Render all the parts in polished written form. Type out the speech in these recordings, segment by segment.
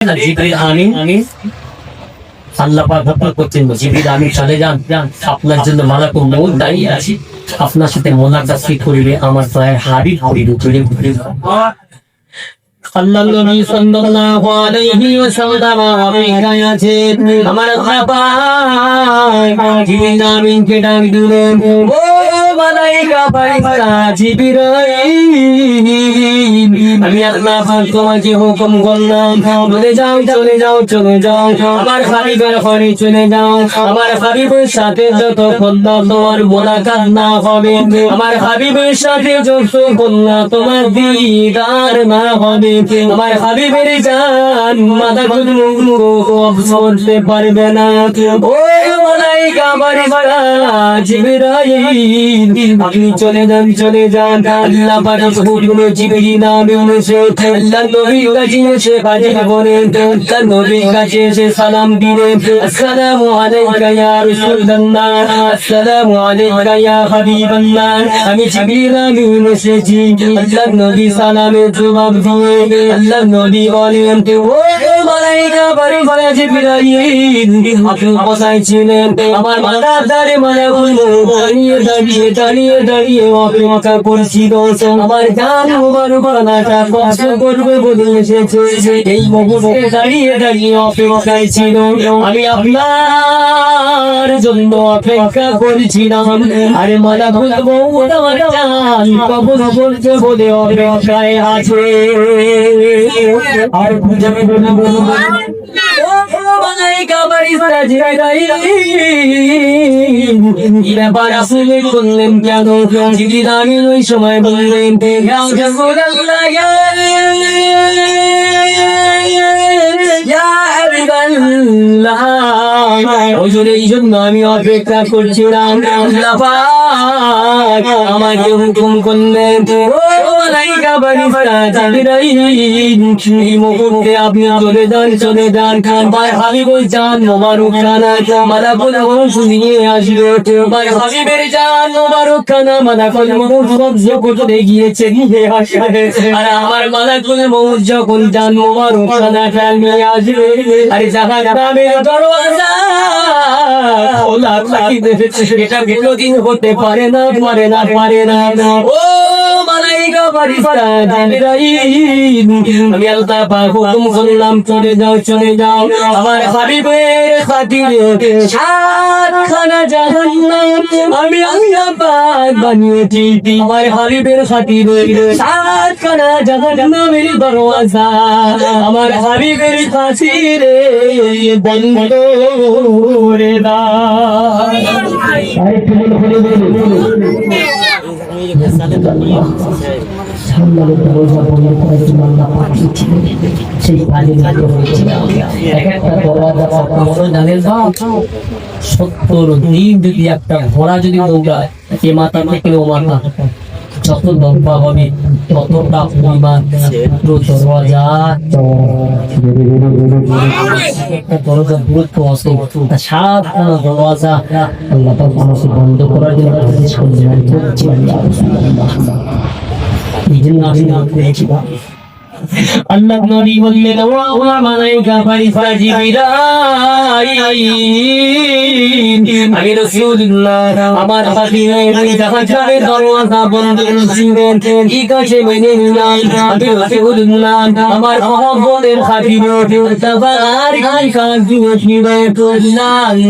জিবরিল আমিন আল্লাহ পাক হুকুম করছেন, জিবরিল আমিন চলে যান, আপনার জন্য মালাকুল মউত দাঁড়িয়ে আছে, আপনার সাথে মোলাকাত করিবে আমার দয়ার হাবিব ঘুরে ঘুরে আল্লাহ নবী সাল্লাল্লাহু আলাইহি ওয়াসাল্লাম অপেক্ষায় আছেন। আমার বাবা জিবরিল আমিনকে ডাক দিলেন, ও মালায়েকা ফারিস্তা জিবরিল, আমি আল্লাহ পাক তোমাকে হুকুম করলাম, চলে যাও চলে যাও চলে যাও, আমার হাবিবের ঘরে চলে যাও। আমার হাবিবের সাথে যতক্ষণ না তোমার মোলাকাত না হবে, আমার হাবিবের সাথে যতক্ষণ না তোমার দিদার না হবে, আমার হাবিবের জান মাথা করতে পারবে না। ও মালায়েকা ফারিস্তা জিবরাইল, আপনি চলে যান চলে যান। আল্লাহ পাক হুকুম জিবরিল আমিন আল্লাহ নবীর কাছে এসে হাজির হলেন। আল্লাহ নবীর কাছে এসে সালাম দিলেন, আসসালামু আলাইকা ইয়া রাসূলুল্লাহ, আসসালামু আলাইকা ইয়া হাবিবাল্লাহ, আমি জিবরিল আমিন এসেছি। আল্লাহ নবী সালামের জবাব দিয়ে আল্লাহ নবী বলেন, ও মালায়েকা ফারিস্তা জিবরাইল, আপনি কোথায় ছিলেন? আমার মাথার ধারে মালাকুল মউত দাঁড়িয়ে দাঁড়িয়ে দাঁড়িয়ে দাঁড়িয়ে অপেক্ষা করছিল, আমার জান মুবারক আনাটা কষ্ট করবে বলে এসেছে, এই মুহূর্তে দাঁড়িয়ে দাঁড়িয়ে অপেক্ষায় ছিল। আমি আপনার জন্য অপেক্ষা করেছিলাম, আরে মালাকুল মউত আমার জান কবজ করতে বলে অপেক্ষায় আছে। আর বুঝাবে বলে বলো মালায়েকা ফারিস্তা জিবরাইল, এই ব্যাপার আসলে করলেন কেন? জিবরিল আমিন ওই সময় বললেন, ইয়া রাসূলুল্লাহ ইয়া হাবিবাল্লাহ, এই জন্য আমি অপেক্ষা করছিলাম। আল্লাহ পাক আমাকে হুকুম করলেন, ও মালায়েকা ফারিস্তা জিবরাইল, এই মুহূর্তে আপনি চলে যান চলে যান, আমার হাবিবের জান মোবারক খানা মালাকুল মউত নিয়ে আসবে। আমার হাবিবের জান মোবারক খানা মালাকুল মউত কবজ করতে গিয়েছে নিয়ে আসবে। আর আমার মালাকুল মউত যখন জান মোবারক খানা নিয়ে আসবে, আরে জাহান্নামের দরওয়াজা খোলা থাকবে, এটা বিনোদিন হতে পারে না পারে না পারে না। ও মালায়েকা ফারিস্তা জিবরাইল, আমি আল্লাহ পাক হুকুম করলাম, চলে যাও চলে যাও, আমার হাবিবের খাতিরে সাতখানা জাহান্নাম আমি আল্লাহ পাক বানিয়েছি। আমার হাবিবের খাতিরে সাতখানা জাহান্নামের দরওয়াজা আমার হাবিবের খাতিরে বন্ধ করে দাও। সেই পানি এক একটা দরওয়াজা 70 দিন যদি একটা ঘোড়া যদি দৌড়ায়, এ মাথা থেকে ও মাথা যত লম্বা হবে ততটা পরিমাণ দরওয়াজা, একটা দরজা দূরত্ব আছে, সাতখানা দরওয়াজা আল্লাহ পাক মানুষকে বন্ধ করার জন্য আদেশ করলেন। এই জন্য আল্লাহ নবী বললেন, ও মালায়েকা ফারিস্তা জিবরাইল, আমি রাসূলুল্লাহ আমার হাবিবের জাহান্নামের দরওয়াজা বন্ধ করেছিলেন, ঠিক আছে মেনে নিলাম। আমি রাসূলুল্লাহ আমার মহব্বতের খাতিরে তাবার কি কাজ দিয়েছিলেন?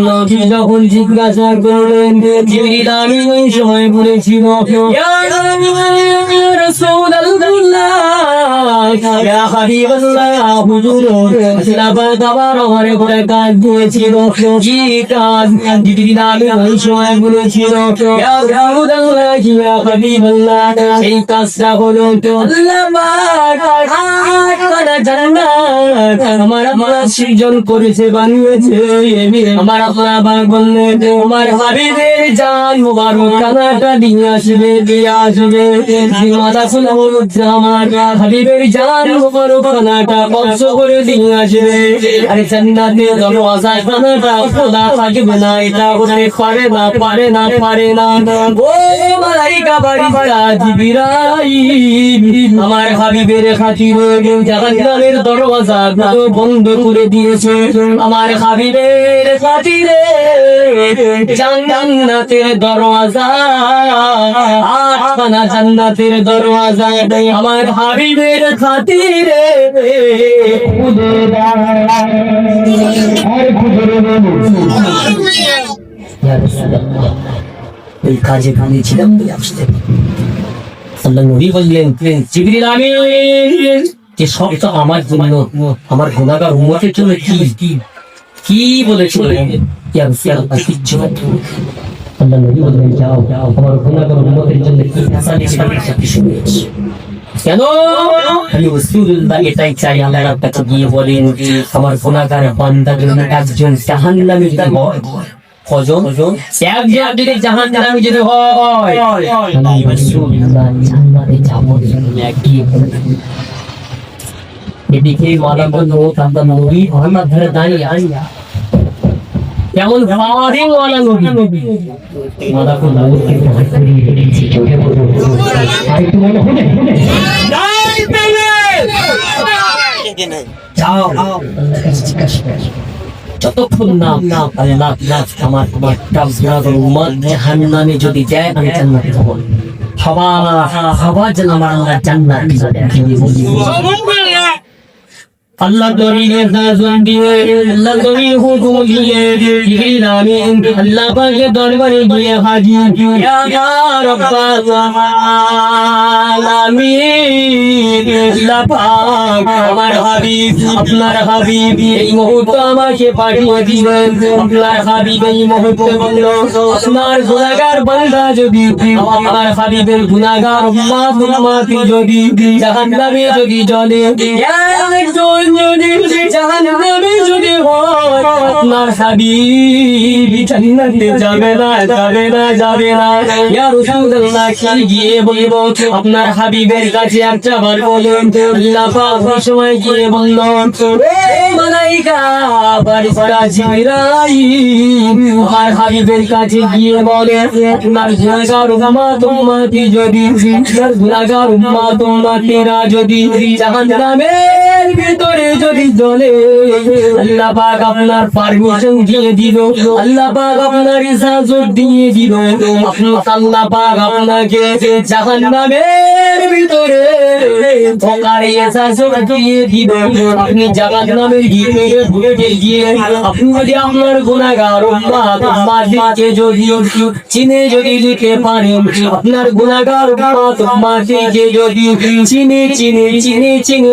নবী যখন জিজ্ঞাসা করলেন, জিবরিল আমিন ওই সময় বলেছিল, ইয়া রাসূলুল্লাহ ইয়া হাবিবাল্লাহ, হুজুর আল্লাহ পাক আমার উপরে কাজ দিয়েছিল। কি কাজ? জিবরিল আমিন ওই সময় বলেছিল, ইয়া রাসূলুল্লাহ ইয়া হাবিবাল্লাহ, এই কাজটা হলো আল্লাহ পাক জান্নাত আমার আল্লাহ সৃজন করেছে বানিয়েছে। আমার আল্লাহ পাক বললেন, তোমার হাবিবের জান মোবারক খানাটা দিয়ে আসবে দিয়ে আসবে। মাথা শুনে আমার হাবিবের জান জাহান বড় খানাটা বন্ধ করে দিয়ে আসবে আরে জান্নাতের দরওয়াজা খানাটা খোলা থাকবে না এটা হতে পারে না ও মালাইকা বারিস্তা জিবরাইল আমার হাবিবের খাতিরে জাহান্নামের দরওয়াজা বন্ধ করে দিয়েছে আমার হাবিবের খাতিরে জান্নাতের দরওয়াজা আটখানা জান্নাতের দরওয়াজা আমার হাবিবের খাতিরে খুলে দাও আর খুলে ওই কাজে ছিলাম বলে আসতে আল্লাহ নবী বললেন জিবরিল আমিন যে সব তো আমার জন্য আমার গুনাহগার উম্মতের জন্য কি বলেছিল ইয়া রাসূলুল্লাহ কিচ্ছু না আল্লাহ নবী বললেন যাও আমার গুনাহগার উম্মতের জন্য কি ফয়সালা সাথে শুনিয়েছ কেন আমি রাসূলুল্লাহ এটাই চাই আল্লাহর কাছে গিয়ে বলেন আমার গুনাহগার বান্দার জন্য একজন জাহান্নামী হয় কজন একজন যদি জাহান্নামী যদি হয় আমি রাসূলুল্লাহ জান্নাতে যাব গিয়ে এদিকে মালাকুল মউত আল্লাহ নবী মোহাম্মদ ধরে দাঁড়িয়ে কেমন ভারী ওয়ালা নবী মালাকুল মউত কে ভয় করিয়ে রেখেছে চোখে পড়ে আর একটু বলো শুনে যাও আল্লাহর কাছে জিজ্ঞাসা যতক্ষণ না আল্লাহ আমার গুনাহগার উম্মত জাহান্নামে যদি যায় আমি জান্নাতে যাব সবার যেন আমার আল্লাহ জান্নাতে যায় আল্লাহ দরিনের দাজন দিয়ে আল্লাহ দরির হুকুম দিয়ে জিবরিল আমিন আল্লাহ পাকের দরবারে গিয়ে হাজির ইয়া রাব্বাল আলামিন আল্লাহ পাক আমার হাবিব আপনার হাবিব এই মুহূর্তে আমাকে পাঠিয়ে দিবেন আপনার হাবিব এই মুহূর্তে বলল আপনার গুনাহগার বান্দা যদি আমার হাবিবের গুনাহগার উম্মত যদি জাহান্নামে যদি জ্বলে জাহান্নামে যদি হয় আপনার হাবিব জান্নাতে যাবে না ইয়া রাসূলুল্লাহ কি গিয়ে বলবো আপনার হাবিবের কাছে একটা বার বলেন আল্লাহ পাক ওই সময় গিয়ে বললেন ও মালাইকা বারিস্তা জিবরাইল আমার হাবিবের কাছে গিয়ে বলে আপনার গুনাহগার উম্মতি যদি গুনাহগার উম্মতেরা যদি জাহান্নামের ভিতরে যদি জ্বলে আল্লাহ পাক আপনার পারমিশন দিয়ে দিল আল্লাহ পাক আপনার ইজাজত দিয়ে দিল আল্লাহ পাক আপনাকে জাহান্নামের ভিতরে ঢোকার ইজাজত দিয়ে দিল আপনি জাহান্নামের ভিতরে ঢুকে গিয়ে আপনি যদি আপনার গুনাহগার উম্মতকে যদি চিনে যদি দিতে পারেন আপনার গুনাহগার উম্মতকে যদি চিনে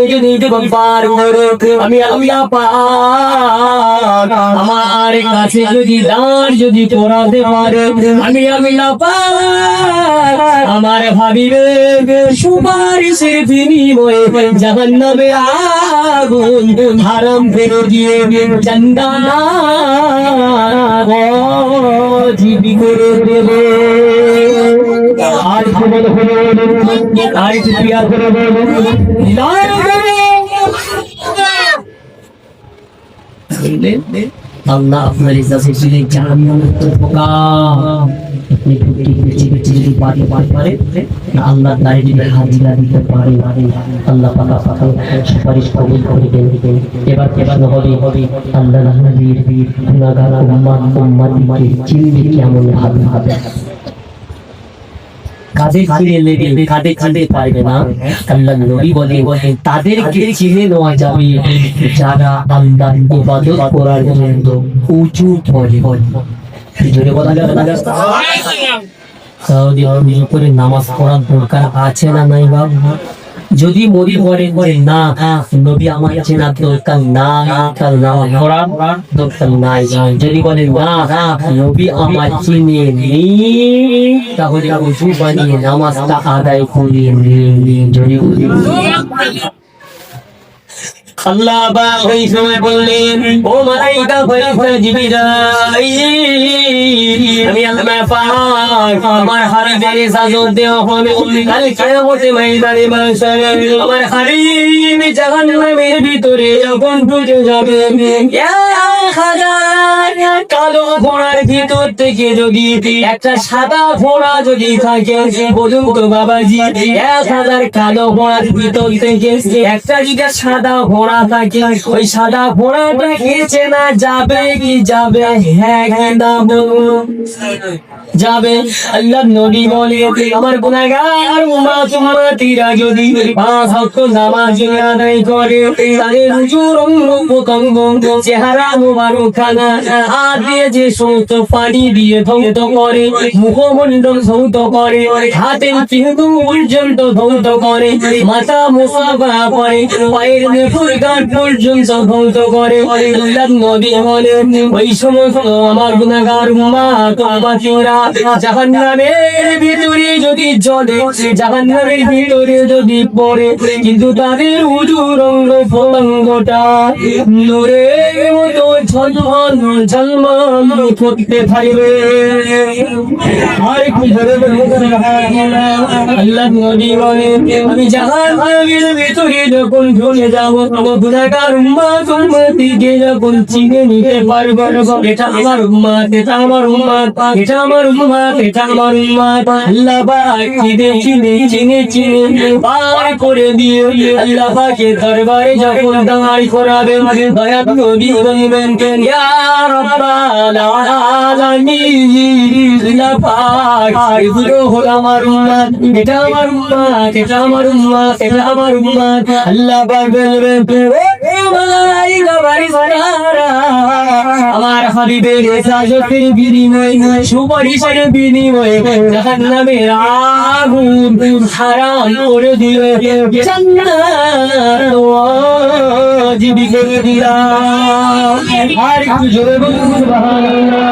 যদি পার করে আমি আল্লাহ পাক আমার কাছে যদি দাঁড় যদি পড়াতে পারে আমি আল্লাহ পাক আমার হাবিবের সুপারিশের বিনিময়ে জাহান্নামে আগুন হারাম করে দিয়ে জান্নাত জীবি করে দেবে আর কোনো আর ক্রিয়া করে আল্লাহ আপনার ইজাজত দিলে জাহান্নামে ঢোকা আপনি ঢুকতে যদি পারে আল্লাহ তাই দিলে হাজিরা দিতে পারে আল্লাহ পাক সুপারিশ কবুল করে দেন এবার হবে আল্লাহ নবীর গুনাহগার উম্মতকে চিনবে কেমন ভাবে কাঁধে পারবে না আল্লাহ নবী বলে তাদেরকে চিনে নেওয়া যাবে যারা আল্লাহর ইবাদত করার জন্য উঁচু পড়ে জোরে বলা যাবে না করে নামাজ পড়ার দরকার আছে না নাই বাবা যদি মরি পড়েন না নবী আমার চেনার দরকার নাই তার নামাজ পড়ার দরকার নাই যদি বলেন না নবী আমার চিনে নেই তাহলে উযু বানিয়ে নামাজটা আদায় করে যদি আল্লাহ পাক ওই সময় বললেন, ও মালাইকা ফেরেশতা জিবরাইল, আমি আল্লাহ পাক আমার হাবিবের ইজাজত দেওয়া হবে কাল কিয়ামতের ময়দানে মাশাআল্লাহ আমার হাবিব জাহান্নামের ভিতরে যখন ঢুকে যাবে, কালো ঘোড়ার ভিতর থেকে যদি একটা সাদা ঘোড়া যদি থাকে, বলুন তো বাবাজি, 1000 কালো ঘোড়ার ভিতর থেকে একটা যদি সাদা ঘোড়া থাকে, ওই সাদা ঘোড়াটাকে চেনা যাবে কি যাবে? হ্যাঁ কি না বলুন? যাবে। আল্লাহ নবী বলে, আমার গুনাহগার উম্মতীরা যদি 5 ওয়াক্ত নামাজ আদায় করে, তাদের হুজুর অঙ্গ চেহারা মুবারকখানা হাত দিয়ে যে সমস্ত পানি দিয়ে ধৌত করে, মুখমণ্ডল ধৌত করে, হাতের চিহ্ন পর্যন্ত ধৌত করে, মাথা মুসাফা করে, পায়ের নেফুর গাঁট পর্যন্ত ধৌত করে। আল্লাহ নবী বলে, ওই সমস্ত আমার গুনাহগার উম্মতীরা জাহান্নামের ভিতরে যদি জ্বলে, জাহান্নামের ভিতরে যদি পড়ে, কিন্তু তাদের হুজুর অঙ্গ প্রত্যঙ্গটা নূরের মতো ঝলমল ঝলমল করতে থাকবে। আর কি আল্লাহ নবী বলে, আমি জাহান্নামের ভিতরে যখন ঢুকে যাব, আমার গুনাহগার উম্মতকে যখন চিনে নিতে পারবো, এটা আমার উম্মত, এটা আমার উম্মত, এটা আমার উম্মত, এটা আমার উম্মত। আল্লাহ পাক চিনে চিনে চিনে চিনে বার করে দিয়ে আল্লাহ পাকের দরবারে যখন দাঁড় করাবেন, দয়ার নবী বলবেন, ইয়া রাব্বাল আলামিন, আল্লাহ পাক এগুলো হলো আমার উম্মত, এটা আমার উম্মত, এটা আমার উম্মত, এটা আমার উম্মত। আল্লাহ পাক বলবেন, আমার হাবিবের ইজাজতের বিনিময়ে, সুপারিশের বিনিময়ে জাহান্নামের আগুন হারাম করে দিলে, জান্নাত ওয়াজিব করে দিলাম। আর একটু জোরে বলুন সুবহানাল্লাহ।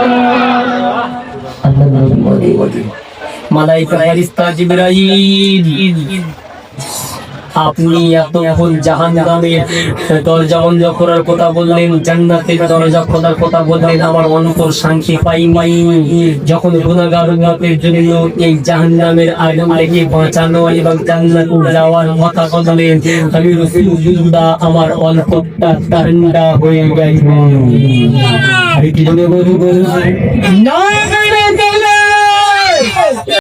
মালাইকা ফেরেশতা জিবরাইল, আপনি এতক্ষণ জাহান্নামের দরজা বন্ধ করার কথা বললেন, জান্নাতের দরজা খোলার কথা বললেন, আমার অন্তর শান্তি পাই। যখন গুনাহগার উম্মতের জন্য এই জাহান্নামের আগুন থেকে বাঁচানো এবং জান্নাতে যাওয়ার কথা বললেন, আমি রাসূলুল্লাহ আমার অন্তরটা ঠান্ডা হয়ে গেল। আর কি বলবো না